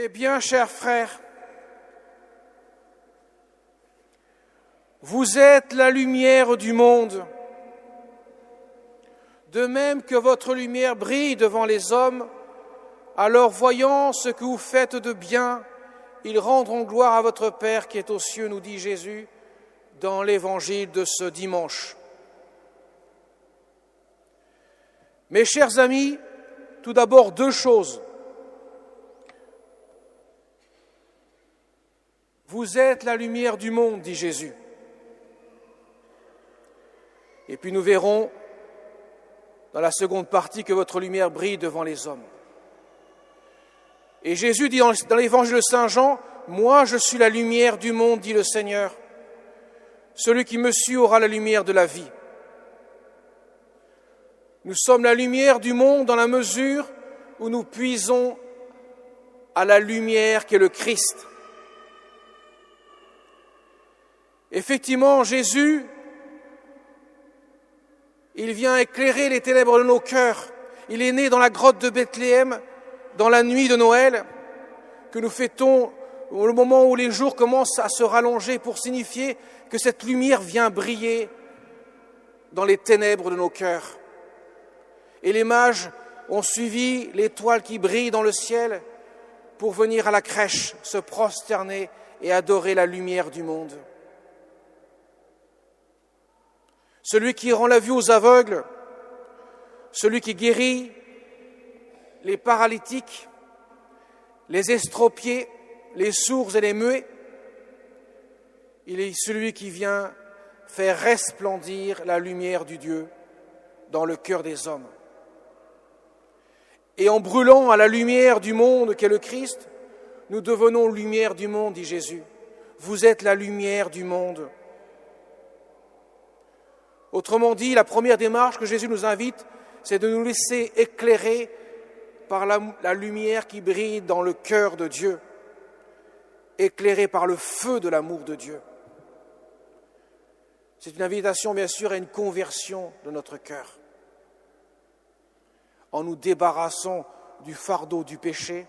Eh bien, chers frères, vous êtes la lumière du monde. De même que votre lumière brille devant les hommes, alors voyant ce que vous faites de bien, ils rendront gloire à votre Père qui est aux cieux, nous dit Jésus dans l'évangile de ce dimanche. Mes chers amis, tout d'abord deux choses. Vous êtes la lumière du monde, dit Jésus. Et puis nous verrons dans la seconde partie que votre lumière brille devant les hommes. Et Jésus dit dans l'évangile de Saint Jean, « Moi je suis la lumière du monde, dit le Seigneur. Celui qui me suit aura la lumière de la vie. » Nous sommes la lumière du monde dans la mesure où nous puisons à la lumière qu'est le Christ. Effectivement, Jésus, il vient éclairer les ténèbres de nos cœurs. Il est né dans la grotte de Bethléem, dans la nuit de Noël, que nous fêtons au moment où les jours commencent à se rallonger pour signifier que cette lumière vient briller dans les ténèbres de nos cœurs. Et les mages ont suivi l'étoile qui brille dans le ciel pour venir à la crèche, se prosterner et adorer la lumière du monde. Celui qui rend la vue aux aveugles, celui qui guérit les paralytiques, les estropiés, les sourds et les muets, il est celui qui vient faire resplendir la lumière du Dieu dans le cœur des hommes. Et en brûlant à la lumière du monde qu'est le Christ, nous devenons lumière du monde, dit Jésus. Vous êtes la lumière du monde. Autrement dit, la première démarche que Jésus nous invite, c'est de nous laisser éclairer par la lumière qui brille dans le cœur de Dieu, éclairée par le feu de l'amour de Dieu. C'est une invitation, bien sûr, à une conversion de notre cœur, en nous débarrassant du fardeau du péché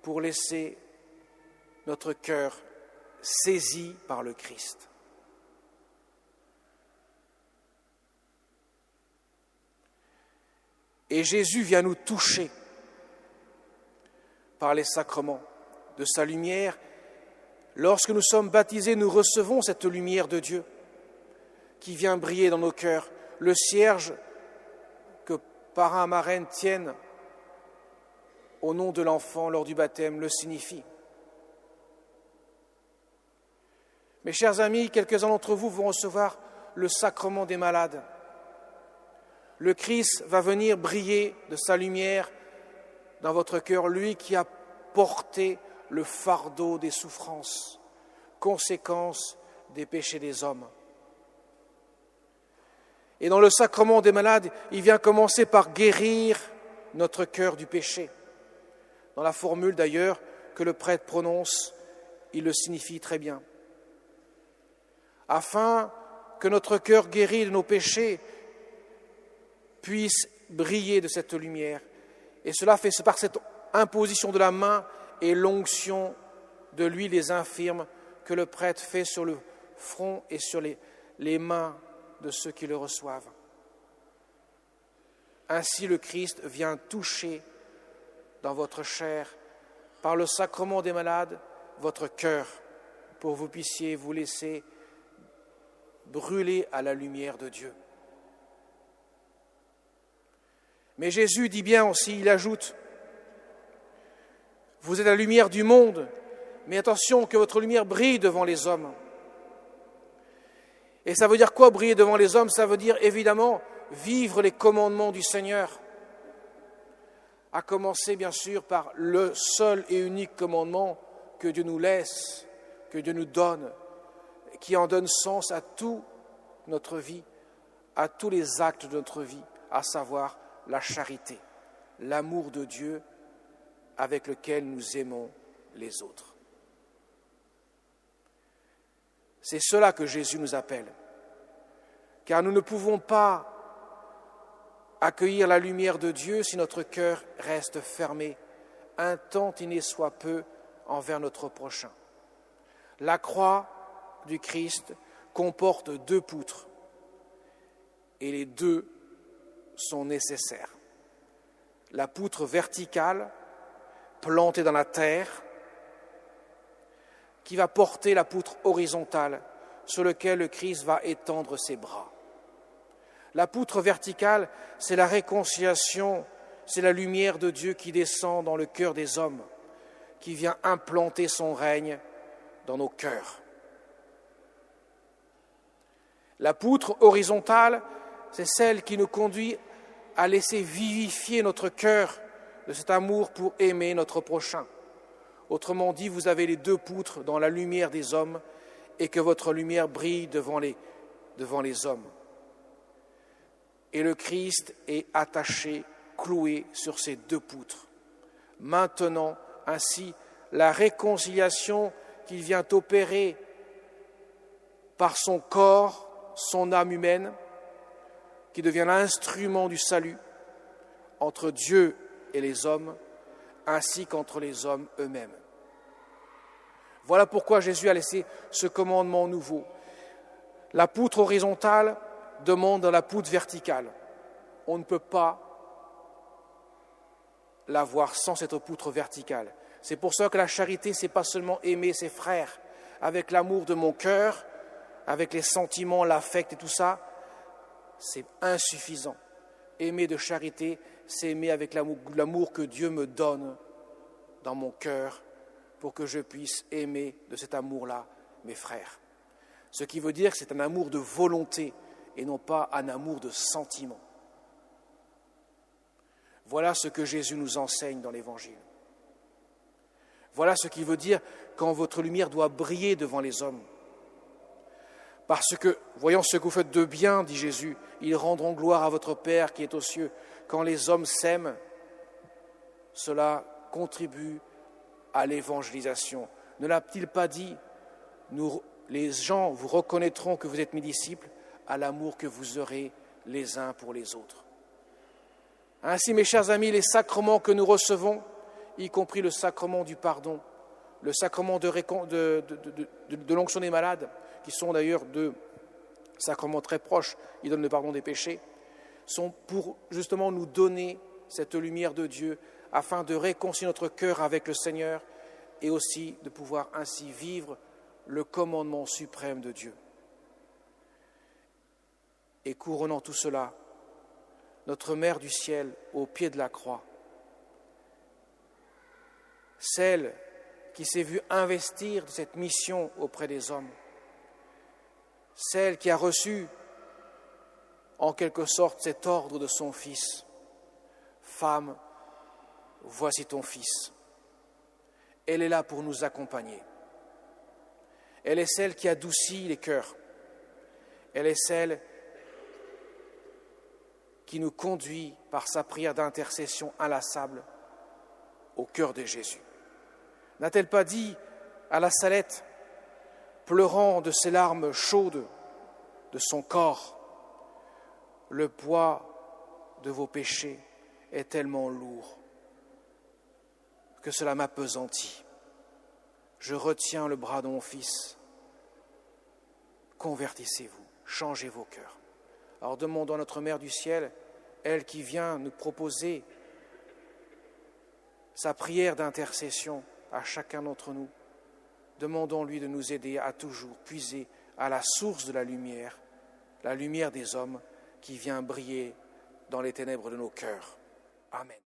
pour laisser notre cœur saisi par le Christ. Et Jésus vient nous toucher par les sacrements de sa lumière. Lorsque nous sommes baptisés, nous recevons cette lumière de Dieu qui vient briller dans nos cœurs. Le cierge que parrain, marraine tiennent au nom de l'enfant lors du baptême le signifie. Mes chers amis, quelques-uns d'entre vous vont recevoir le sacrement des malades. Le Christ va venir briller de sa lumière dans votre cœur, lui qui a porté le fardeau des souffrances, conséquence des péchés des hommes. Et dans le sacrement des malades, il vient commencer par guérir notre cœur du péché. Dans la formule d'ailleurs que le prêtre prononce, il le signifie très bien. Afin que notre cœur guéri de nos péchés puisse briller de cette lumière. Et cela fait par cette imposition de la main et l'onction de l'huile des infirmes que le prêtre fait sur le front et sur les mains de ceux qui le reçoivent. Ainsi le Christ vient toucher dans votre chair, par le sacrement des malades, votre cœur, pour que vous puissiez vous laisser brûler à la lumière de Dieu. Mais Jésus dit bien aussi, il ajoute, vous êtes la lumière du monde, mais attention que votre lumière brille devant les hommes. Et ça veut dire quoi, briller devant les hommes? Ça veut dire évidemment vivre les commandements du Seigneur, à commencer bien sûr par le seul et unique commandement que Dieu nous laisse, que Dieu nous donne, qui en donne sens à toute notre vie, à tous les actes de notre vie, à savoir la charité, l'amour de Dieu avec lequel nous aimons les autres. C'est cela que Jésus nous appelle, car nous ne pouvons pas accueillir la lumière de Dieu si notre cœur reste fermé un tant il n'est soit peu envers notre prochain. La croix du Christ comporte 2 poutres et les 2 sont nécessaires. La poutre verticale, plantée dans la terre, qui va porter la poutre horizontale sur laquelle le Christ va étendre ses bras. La poutre verticale, c'est la réconciliation, c'est la lumière de Dieu qui descend dans le cœur des hommes, qui vient implanter son règne dans nos cœurs. La poutre horizontale, c'est celle qui nous conduit à laisser vivifier notre cœur de cet amour pour aimer notre prochain. Autrement dit, vous avez les 2 poutres dans la lumière des hommes et que votre lumière brille devant les hommes. Et le Christ est attaché, cloué sur ces 2 poutres. Maintenant, ainsi, la réconciliation qu'il vient opérer par son corps, son âme humaine, qui devient l'instrument du salut entre Dieu et les hommes, ainsi qu'entre les hommes eux-mêmes. Voilà pourquoi Jésus a laissé ce commandement nouveau. La poutre horizontale demande la poutre verticale. On ne peut pas l'avoir sans cette poutre verticale. C'est pour ça que la charité, ce n'est pas seulement aimer ses frères avec l'amour de mon cœur, avec les sentiments, l'affect et tout ça, c'est insuffisant. Aimer de charité, c'est aimer avec l'amour que Dieu me donne dans mon cœur pour que je puisse aimer de cet amour-là mes frères. Ce qui veut dire que c'est un amour de volonté et non pas un amour de sentiment. Voilà ce que Jésus nous enseigne dans l'Évangile. Voilà ce qui veut dire quand votre lumière doit briller devant les hommes. Parce que, voyant ce que vous faites de bien, dit Jésus, ils rendront gloire à votre Père qui est aux cieux. Quand les hommes s'aiment, cela contribue à l'évangélisation. Ne l'a-t-il pas dit ? Les gens vous reconnaîtront que vous êtes mes disciples à l'amour que vous aurez les uns pour les autres. Ainsi, mes chers amis, les sacrements que nous recevons, y compris le sacrement du pardon, le sacrement de l'onction des malades, qui sont d'ailleurs 2 sacrements très proches, ils donnent le pardon des péchés, sont pour justement nous donner cette lumière de Dieu afin de réconcilier notre cœur avec le Seigneur et aussi de pouvoir ainsi vivre le commandement suprême de Dieu. Et couronnant tout cela, notre Mère du ciel au pied de la croix, celle qui s'est vue investir de cette mission auprès des hommes, celle qui a reçu en quelque sorte cet ordre de son Fils. Femme, voici ton Fils. Elle est là pour nous accompagner. Elle est celle qui adoucit les cœurs. Elle est celle qui nous conduit par sa prière d'intercession inlassable au cœur de Jésus. N'a-t-elle pas dit à la Salette, pleurant de ses larmes chaudes de son corps, « Le poids de vos péchés est tellement lourd que cela m'appesantit. Je retiens le bras de mon Fils. Convertissez-vous, changez vos cœurs. » Alors demandons à notre Mère du ciel, elle qui vient nous proposer sa prière d'intercession à chacun d'entre nous, demandons-lui de nous aider à toujours puiser à la source de la lumière des hommes qui vient briller dans les ténèbres de nos cœurs. Amen.